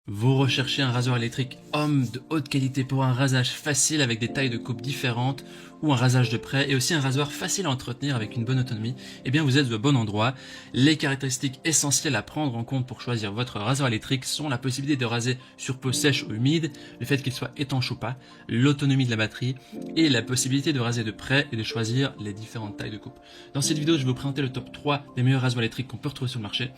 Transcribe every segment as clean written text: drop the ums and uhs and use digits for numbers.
Vous recherchez un rasoir électrique homme de haute qualité pour un rasage facile avec des tailles de coupe différentes ou un rasage de près et aussi un rasoir facile à entretenir avec une bonne autonomie, eh bien vous êtes au bon endroit. Les caractéristiques essentielles à prendre en compte pour choisir votre rasoir électrique sont la possibilité de raser sur peau sèche ou humide, le fait qu'il soit étanche ou pas, l'autonomie de la batterie et la possibilité de raser de près et de choisir les différentes tailles de coupe. Dans cette vidéo, je vais vous présenter le top 3 des meilleurs rasoirs électriques qu'on peut retrouver sur le marché.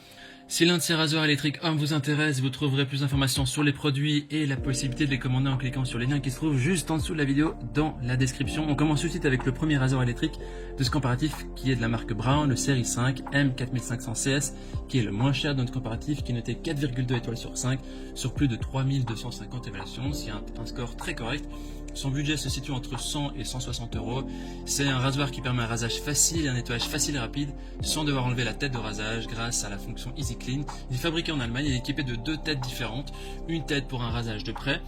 Si l'un de ces rasoirs électriques hommes vous intéresse, vous trouverez plus d'informations sur les produits et la possibilité de les commander en cliquant sur les liens qui se trouvent juste en dessous de la vidéo dans la description. On commence tout de suite avec le premier rasoir électrique de ce comparatif qui est de la marque Braun, le série 5 M4500CS, qui est le moins cher de notre comparatif, qui est noté 4,2 étoiles sur 5 sur plus de 3250 évaluations, c'est un score très correct. Son budget se situe entre 100 et 160 euros. C'est un rasoir qui permet un rasage facile et un nettoyage facile et rapide sans devoir enlever la tête de rasage grâce à la fonction Easy Clean. Il est fabriqué en Allemagne et est équipé de deux têtes différentes. Une tête pour un rasage de près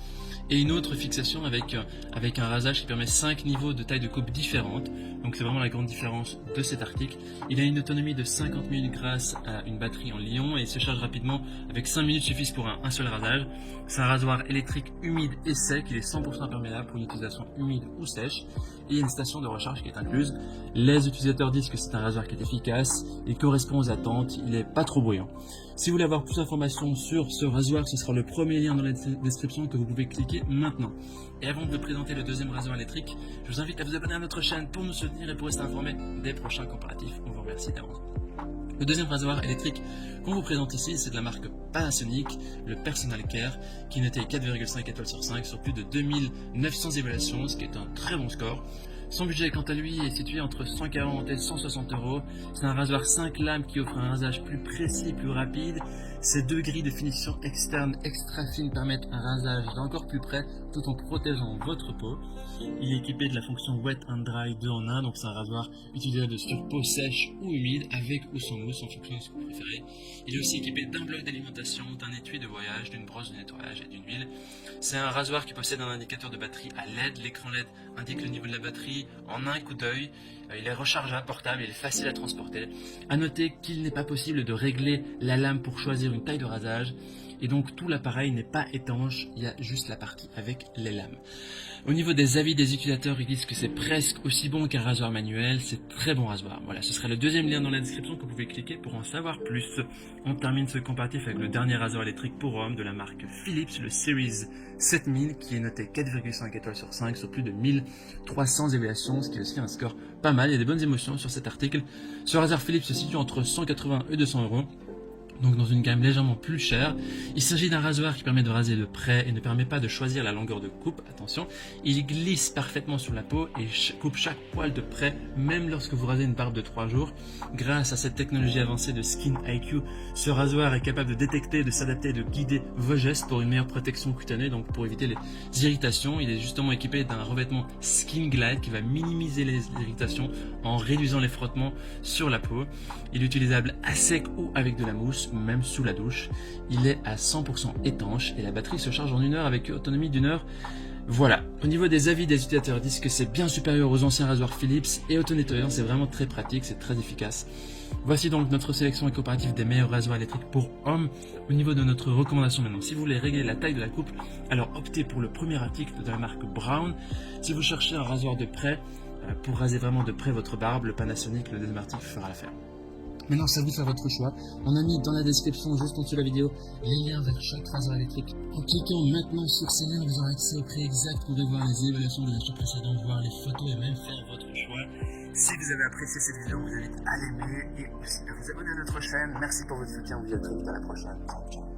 et une autre fixation avec un rasage qui permet 5 niveaux de taille de coupe différentes. Donc c'est vraiment la grande différence de cet article. Il a une autonomie de 50 minutes grâce à une batterie en Li-ion et il se charge rapidement avec 5 minutes suffisent pour un seul rasage. C'est un rasoir électrique humide et sec, il est 100% imperméable pour une utilisation humide ou sèche et il y a une station de recharge qui est incluse. Les utilisateurs disent que c'est un rasoir qui est efficace, il correspond aux attentes, il n'est pas trop bruyant. Si vous voulez avoir plus d'informations sur ce rasoir, ce sera le premier lien dans la description que vous pouvez cliquer maintenant. Et avant de vous présenter le deuxième rasoir électrique, je vous invite à vous abonner à notre chaîne pour nous soutenir et pour rester informé des prochains comparatifs. On vous remercie d'avance. Le deuxième rasoir électrique qu'on vous présente ici, c'est de la marque Panasonic, le Personal Care, qui est noté 4,5 étoiles sur 5 sur plus de 2900 évaluations, ce qui est un très bon score. Son budget, quant à lui, est situé entre 140 et 160 euros. C'est un rasoir 5 lames qui offre un rasage plus précis et plus rapide. Ces deux grilles de finition externe extra fines permettent un rasage d'encore plus près tout en protégeant votre peau. Il est équipé de la fonction Wet and Dry 2 en 1, donc c'est un rasoir utilisable sur peau sèche ou humide, avec ou sans mousse en fonction de ce que vous préférez. Il est aussi équipé d'un bloc d'alimentation, d'un étui de voyage, d'une brosse de nettoyage et d'une huile. C'est un rasoir qui possède un indicateur de batterie à LED. L'écran LED indique le niveau de la batterie en un coup d'œil. Il est rechargeable, portable, il est facile à transporter. A noter qu'il n'est pas possible de régler la lame pour choisir une taille de rasage. Et donc tout l'appareil n'est pas étanche, il y a juste la partie avec les lames. Au niveau des avis des utilisateurs, ils disent que c'est presque aussi bon qu'un rasoir manuel, c'est très bon rasoir. Voilà, ce sera le deuxième lien dans la description que vous pouvez cliquer pour en savoir plus. On termine ce comparatif avec le dernier rasoir électrique pour homme de la marque Philips, le Series 7000, qui est noté 4,5 étoiles sur 5 sur plus de 1300 évaluations, ce qui est aussi un score pas mal. Il y a des bonnes émotions sur cet article. Ce rasoir Philips se situe entre 180 et 200 euros. Donc dans une gamme légèrement plus chère. Il s'agit d'un rasoir qui permet de raser de près et ne permet pas de choisir la longueur de coupe. Attention, il glisse parfaitement sur la peau et coupe chaque poil de près, même lorsque vous rasez une barbe de 3 jours. Grâce à cette technologie avancée de Skin IQ, ce rasoir est capable de détecter, de s'adapter et de guider vos gestes pour une meilleure protection cutanée, donc pour éviter les irritations. Il est justement équipé d'un revêtement Skin Glide qui va minimiser les irritations en réduisant les frottements sur la peau. Il est utilisable à sec ou avec de la mousse, même sous la douche. Il est à 100% étanche et la batterie se charge en 1 heure avec autonomie d'1 heure. Voilà, au niveau des avis des utilisateurs, ils disent que c'est bien supérieur aux anciens rasoirs Philips et auto-nettoyant, c'est vraiment très pratique, c'est très efficace. Voici donc notre sélection et comparatif des meilleurs rasoirs électriques pour hommes. Au niveau de notre recommandation maintenant, si vous voulez régler la taille de la coupe, alors optez pour le premier article de la marque Braun. Si vous cherchez un rasoir de près, pour raser vraiment de près votre barbe, le Panasonic, le deuxième article fera l'affaire. Maintenant, c'est à vous de faire votre choix. On a mis dans la description, juste en dessous de la vidéo, les liens vers chaque rasoir électrique. En cliquant maintenant sur ces liens, vous aurez accès au prix exact. Vous pourrez voir les évaluations des achats précédents, voir les photos et même faire votre choix. Si vous avez apprécié cette vidéo, je vous invite à l'aimer et aussi à vous abonner à notre chaîne. Merci pour votre soutien. On vous dit à très vite à la prochaine. Ciao.